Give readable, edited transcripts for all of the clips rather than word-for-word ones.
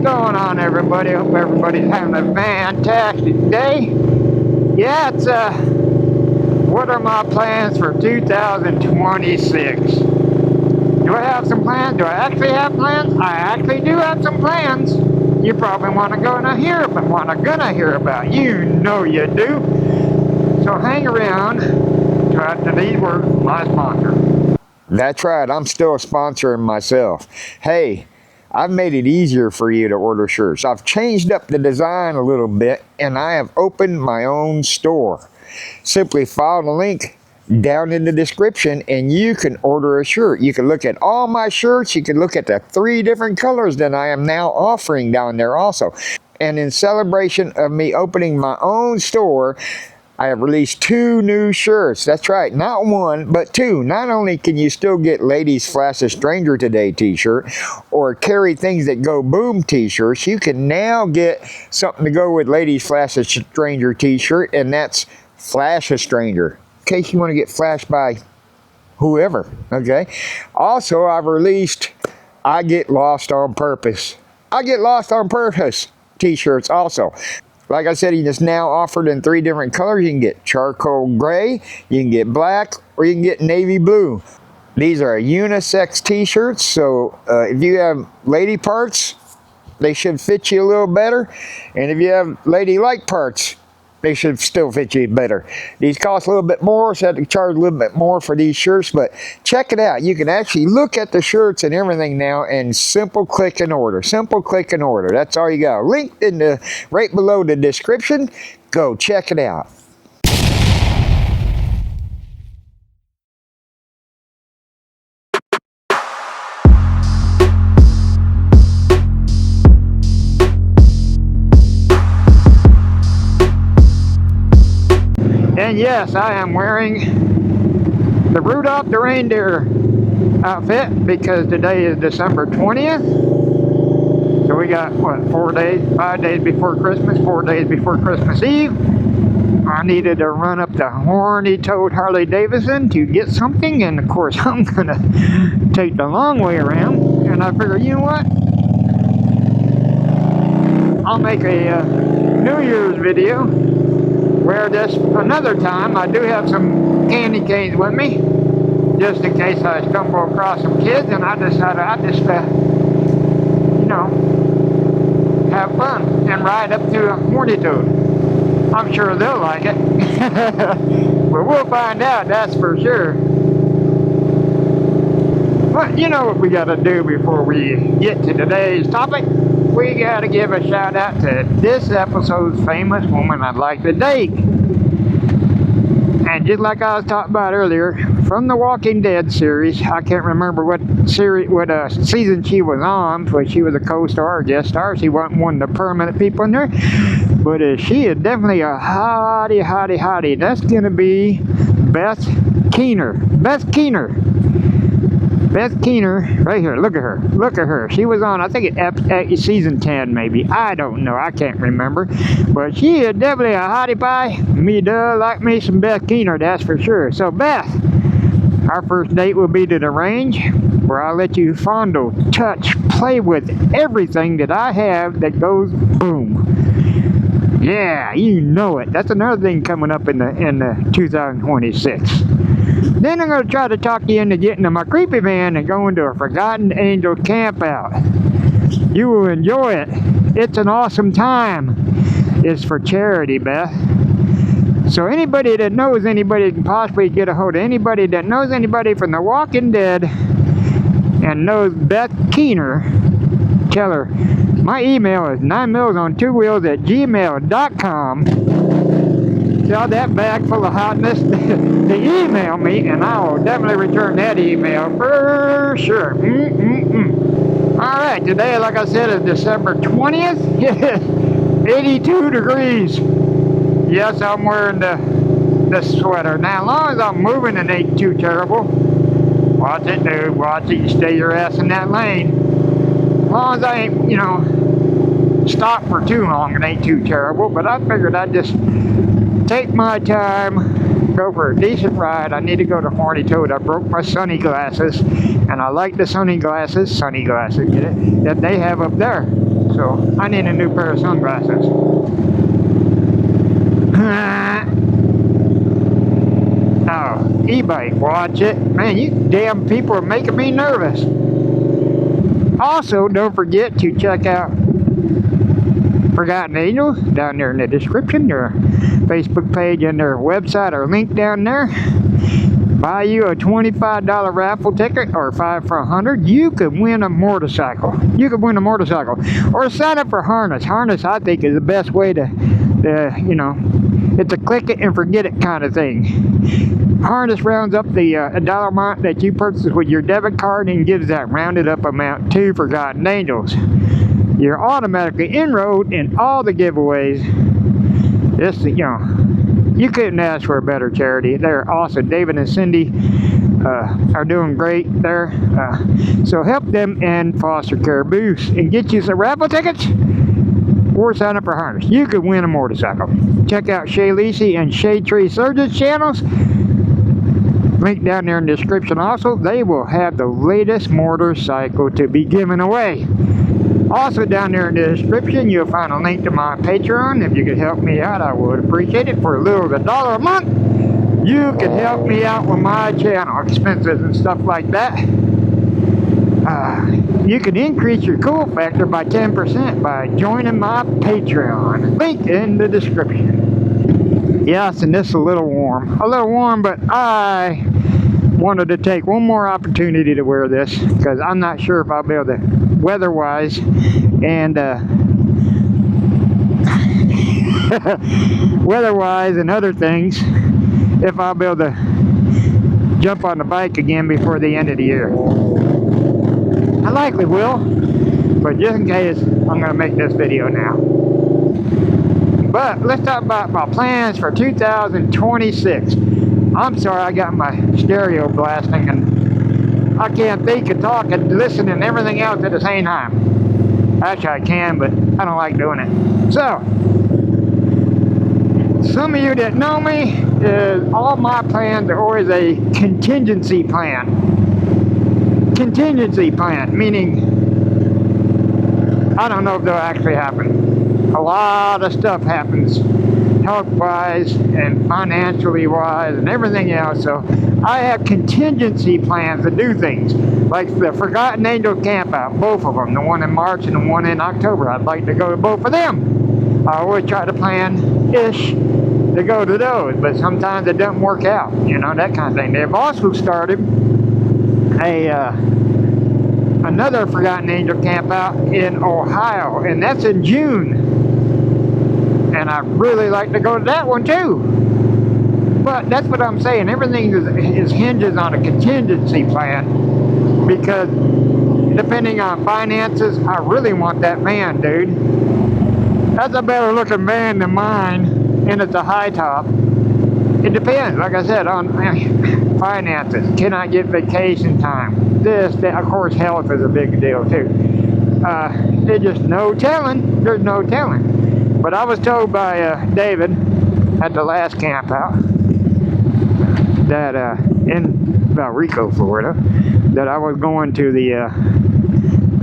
going on, everybody? Hope everybody's having a fantastic day. Yeah, it's what are my plans for 2026? Do I have some plans? Do I actually have plans? I actually do have some plans. You probably want to go and hear about. You know you do. So hang around to after these words from my sponsor. That's right, I'm still sponsoring myself. Hey, I've made it easier for you to order shirts. I've changed up the design a little bit, and I have opened my own store. Simply follow the link down in the description, and you can order a shirt. You can look at all my shirts. You can look at the 3 different colors that I am now offering down there also. And in celebration of me opening my own store, I have released 2 new shirts. That's right, not 1, but 2. Not only can you still get Ladies Flash a Stranger Today t-shirt or Carry Things That Go Boom t-shirts, you can now get something to go with Ladies Flash a Stranger t-shirt, and that's Flash a Stranger, in case you want to get flashed by whoever, okay? Also, I've released I Get Lost on Purpose. I Get Lost on Purpose t-shirts also. Like I said, it's now offered in 3 different colors. You can get charcoal gray, you can get black, or you can get navy blue. These are unisex t-shirts, so if you have lady parts, they should fit you a little better. And if you have lady-like parts, they should still fit you better. These cost a little bit more, so I have to charge a little bit more for these shirts, but check it out. You can actually look at the shirts and everything now and simple click and order. Simple click and order. That's all you got. Linked in the right below the description. Go check it out. And yes, I am wearing the Rudolph the Reindeer outfit because today is December 20th. So we got, what, 5 days before Christmas, 4 days before Christmas Eve. I needed to run up to Horny Toad Harley Davidson to get something, and of course I'm going to take the long way around. And I figured, you know what? I'll make a New Year's video where this another time I do have some candy canes with me, just in case I stumble across some kids, and I decided I'd just, you know, have fun and ride up to a Horny Toad. I'm sure they'll like it. But we'll find out, that's for sure. But you know what we got to do before we get to today's topic? We got to give a shout out to this episode's famous woman I'd like to date. And just like I was talking about earlier, from the Walking Dead series, I can't remember what season she was on, but she was a co-star or guest star. She wasn't one of the permanent people in there. But she is definitely a hottie. That's going to be Beth Keener. Beth Keener, right here, look at her. She was on, I think, season 10 maybe. I don't know, I can't remember. But she is definitely a hottie pie. Me does like me some Beth Keener, that's for sure. So Beth, our first date will be to the range, where I'll let you fondle, touch, play with everything that I have that goes boom. Yeah, you know it. That's another thing coming up in the 2026. Then I'm going to try to talk you into getting in my creepy van and going to a Forgotten Angel camp out. You will enjoy it. It's an awesome time. It's for charity, Beth. So anybody that knows anybody can possibly get a hold of anybody that knows anybody from The Walking Dead and knows Beth Keener, tell her my email is 9millsonTwoWheels@gmail.com. Tell that bag full of hotness to email me, and I will definitely return that email for sure. Alright, today, like I said, is December 20th. 82 degrees. Yes, I'm wearing the sweater. Now, as long as I'm moving, it ain't too terrible. Watch it, dude. Watch it. You stay your ass in that lane. As long as I ain't, you know, stop for too long, it ain't too terrible. But I figured I'd just take my time, go for a decent ride. I need to go to Horny Toad. I broke my sunny glasses, and I like the sunny glasses, get it, that they have up there. so I need a new pair of sunglasses. Oh, e-bike, watch it. Man, you damn people are making me nervous. Also, don't forget to check out Forgotten Angels down there in the description. Their Facebook page and their website are linked down there. Buy you a $25 raffle ticket or 5 for $100. You could win a motorcycle. You could win a motorcycle. Or sign up for harness. Harness, I think, is the best way to you know, it's a click it and forget it kind of thing. Harness rounds up the dollar amount that you purchase with your debit card and gives that rounded up amount to Forgotten Angels. You're automatically enrolled in all the giveaways. This, you know, you couldn't ask for a better charity. They're awesome. David and Cindy are doing great there. So help them and foster care booths and get you some raffle tickets or sign up for harness. You could win a motorcycle. Check out Shay Lacey and Shay Tree Surgeon's channels. Link down there in the description also. They will have the latest motorcycle to be given away. Also down there in the description, you'll find a link to my Patreon. If you could help me out, I would appreciate it. For as little as $1 a month, you can help me out with my channel expenses and stuff like that. You can increase your cool factor by 10% by joining my Patreon. Link in the description. Yes, and this is a little warm, but I wanted to take one more opportunity to wear this because I'm not sure if I'll be able to, weather-wise, and weather-wise and other things, if I'll be able to jump on the bike again before the end of the year. I likely will, but just in case, I'm going to make this video now. But let's talk about my plans for 2026. I'm sorry, I got my stereo blasting and I can't think and talk and listen and everything else at the same time. Actually, I can, but I don't like doing it. So, some of you that know me, all my plans are always a contingency plan. Contingency plan, meaning I don't know if they'll actually happen. A lot of stuff happens, health-wise and financially wise and everything else. So I have contingency plans to do things, like the Forgotten Angel camp out, both of them, the one in March and the one in October. I'd like to go to both of them. I always try to plan-ish to go to those, but sometimes it doesn't work out, you know, that kind of thing. They've also started another Forgotten Angel camp out in Ohio, and that's in June. And I'd really like to go to that one too. But that's what I'm saying. Everything is hinges on a contingency plan, because depending on finances, I really want that van, dude. That's a better looking van than mine, and it's a high top. It depends, like I said, on finances. Can I get vacation time? This, that, of course, health is a big deal too. There's just no telling. There's no telling. But I was told by David at the last camp out that in Valrico, Florida, that I was going to the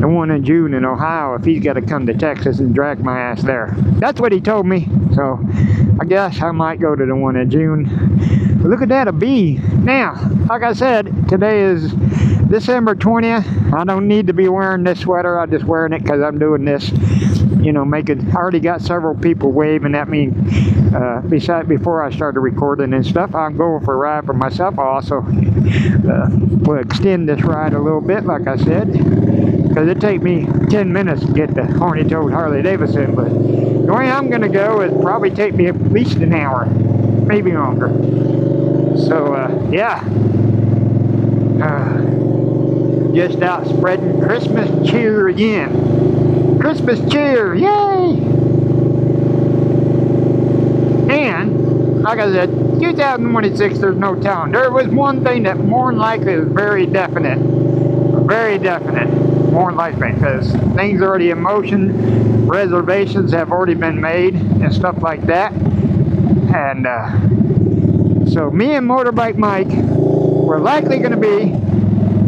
one in June in Ohio if he's got to come to Texas and drag my ass there. That's what he told me. So I guess I might go to the one in June. But look at that, a bee. Now, like I said, today is December 20th. I don't need to be wearing this sweater. I'm just wearing it because I'm doing this. You know, I already got several people waving at me before I started recording and stuff. I'm going for a ride for myself. I also will extend this ride a little bit, like I said, because it take me 10 minutes to get to Horny-Toad Harley-Davidson. But the way I'm going to go is probably take me at least an hour, maybe longer. So, yeah. Just out spreading Christmas cheer again. Christmas cheer, yay! And, like I said, 2026, there's no telling. There was one thing that more than likely is very definite, more than likely, because things are already in motion, reservations have already been made, and stuff like that. And, so me and Motorbike Mike, we're likely going to be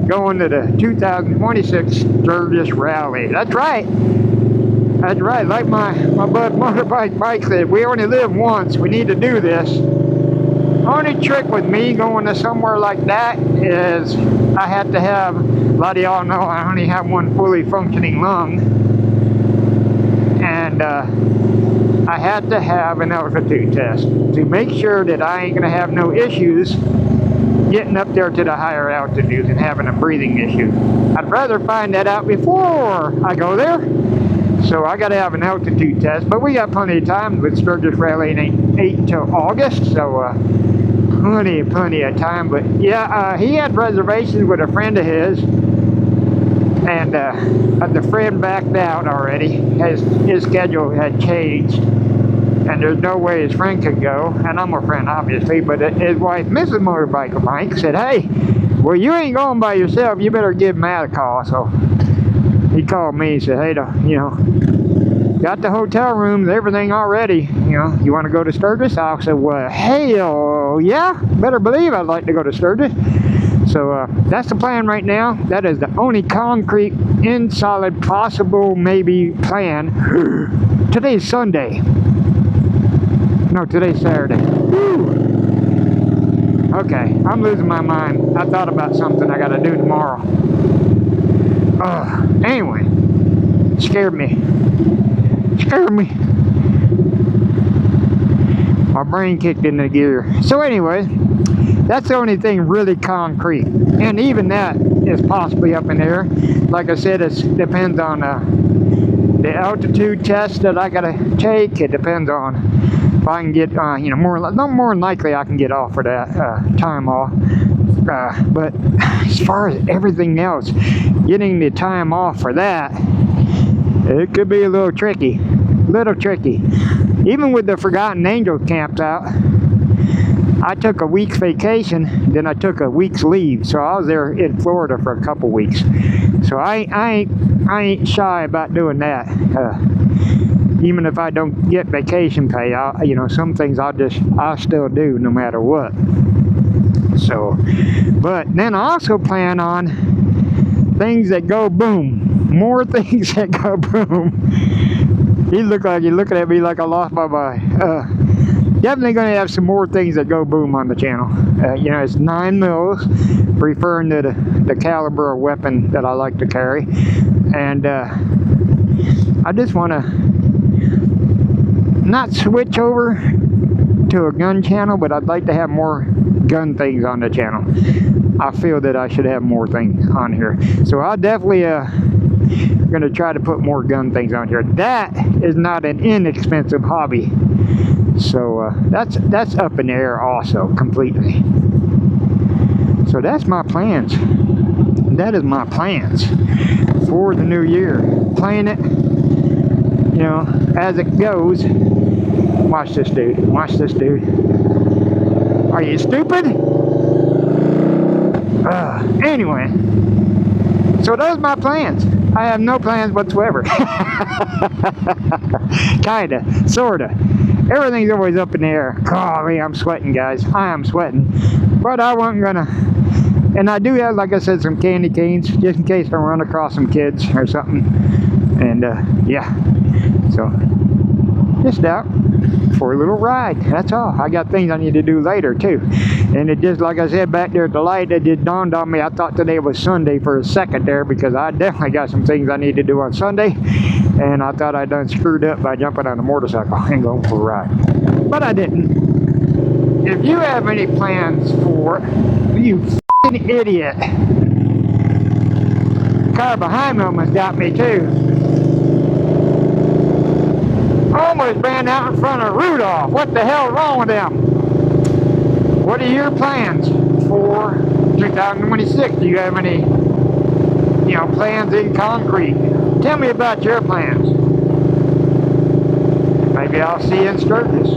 going to the 2026 Sturgis Rally. That's right. That's right, like my bud motorbike Mike said, we only live once, we need to do this. Only trick with me going to somewhere like that is I have to have, a lot of y'all know I only have one fully functioning lung, and I had to have an altitude test to make sure that I ain't gonna have no issues getting up there to the higher altitudes and having a breathing issue. I'd rather find that out before I go there. So I gotta have an altitude test, but we got plenty of time with Sturgis Rally ain't until August, so plenty of time. But yeah, he had reservations with a friend of his, and the friend backed out already. His schedule had changed, and there's no way his friend could go, and I'm a friend obviously, but his wife, Mrs. Motorbiker Mike, said, hey, well, you ain't going by yourself, you better give Matt a call. So he called me, said, hey, you know, got the hotel rooms, everything already, you know, you want to go to Sturgis? I said, well, hell yeah, better believe I'd like to go to Sturgis. So that's the plan right now. That is the only concrete, in solid, possible, maybe plan. Today's Sunday. No, today's Saturday. Woo. Okay, I'm losing my mind. I thought about something I gotta do tomorrow. Anyway, scared me. My brain kicked into gear. So anyway, that's the only thing really concrete, and even that is possibly up in the air. Like I said, it depends on the altitude test that I gotta take. It depends on if I can get, you know, more than likely I can get off for that time off. But as far as everything else, getting the time off for that, it could be a little tricky. Even with the Forgotten Angel camps out, I took a week's vacation, then I took a week's leave. So I was there in Florida for a couple weeks. So I ain't shy about doing that. Even if I don't get vacation pay, you know, some things I'll still do no matter what. So, but then I also plan on things that go boom. More things that go boom. He looked like he's looking at me like I lost my mind. Definitely going to have some more things that go boom on the channel. You know, it's 9 mils, referring to the caliber of weapon that I like to carry. And I just want to not switch over to a gun channel, but I'd like to have more gun things on the channel. I feel that I should have more things on here. So I'll definitely going to try to put more gun things on here. That is not an inexpensive hobby. So that's up in the air also, completely. So that's my plans. That is my plans for the new year. Playing it, you know, as it goes. Watch this dude. Are you stupid? Anyway, so those are my plans. I have no plans whatsoever. Kinda, sorta. Everything's always up in the air. Golly, I'm sweating, guys. I am sweating. But I wasn't gonna. And I do have, like I said, some candy canes, just in case I run across some kids or something. And yeah. So, just out for a little ride. That's all. I got things I need to do later too. And it just, like I said back there at the light, it just dawned on me. I thought today was Sunday for a second there, because I definitely got some things I need to do on Sunday. And I thought I done screwed up by jumping on a motorcycle and going for a ride. But I didn't. If you have any plans for, you f***ing idiot. The car behind me almost got me too. Almost ran out in front of Rudolph. What the hell is wrong with them? What are your plans for 2026? Do you have any, you know, plans in concrete? Tell me about your plans. Maybe I'll see you in Sturgis.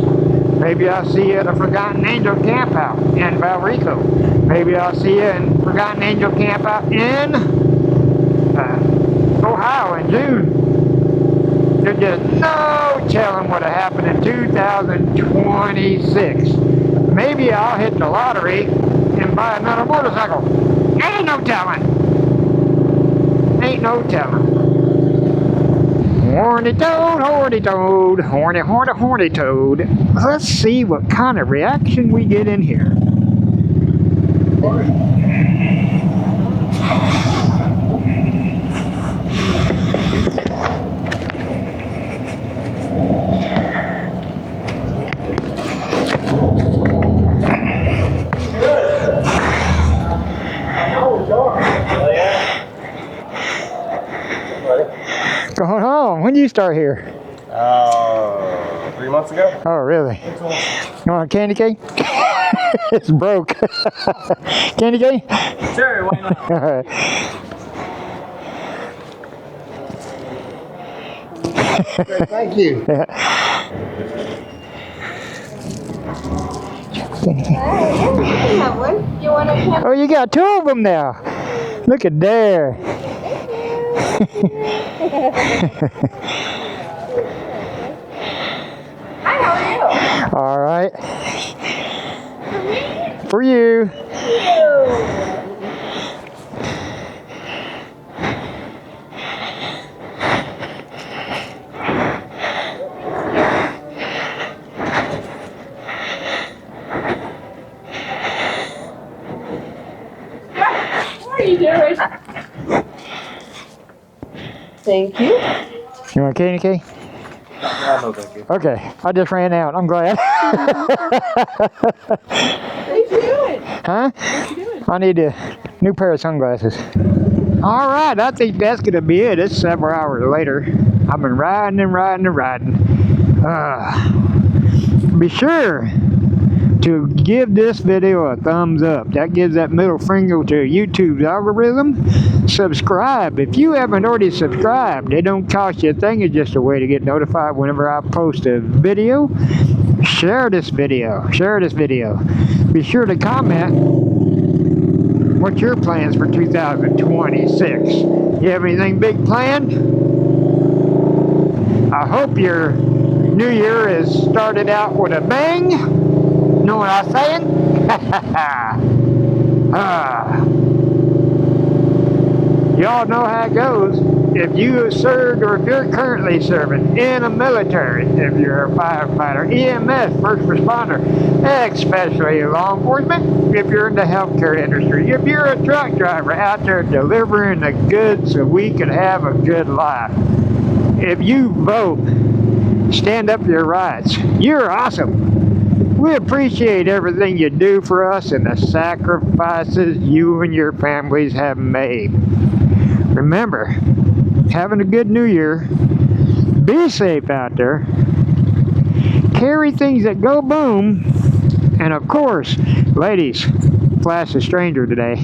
Maybe I'll see you at a Forgotten Angel campout in Valrico. Maybe I'll see you in Forgotten Angel campout in Ohio in June. There's just no telling what'll happen in 2026. Maybe I'll hit the lottery and buy another motorcycle. Ain't no telling. Ain't no telling. Horny toad, horny toad, horny, horny, horny toad. Let's see what kind of reaction we get in here. Going home. When did you start here? 3 months ago. Oh, really? You want a candy cane? It's broke. Candy cane? Sure, why not? All right. Thank you. Oh, you got 2 of them now. Look at there. Hi, how are you? All right. For me? For you. What are you doing? Thank you. You want a candy cane? No, thank you. Okay, I just ran out. I'm glad. What are you doing? Huh? What are you doing? I need a new pair of sunglasses. All right, I think that's going to be it. It's several hours later. I've been riding and riding and riding. Be sure to give this video a thumbs up. That gives that middle finger to YouTube's algorithm. Subscribe. If you haven't already subscribed, it don't cost you a thing. It's just a way to get notified whenever I post a video. Share this video. Share this video. Be sure to comment what's your plans for 2026. You have anything big planned? I hope your new year has started out with a bang. Know what I'm saying? Y'all know how it goes. If you have served or if you're currently serving in the military, if you're a firefighter, EMS, first responder, especially law enforcement, if you're in the healthcare industry, if you're a truck driver out there delivering the goods so we can have a good life. If you vote, stand up for your rights. You're awesome. We appreciate everything you do for us and the sacrifices you and your families have made. Remember, having a good new year. Be safe out there. Carry things that go boom. And of course, ladies, flash a stranger today.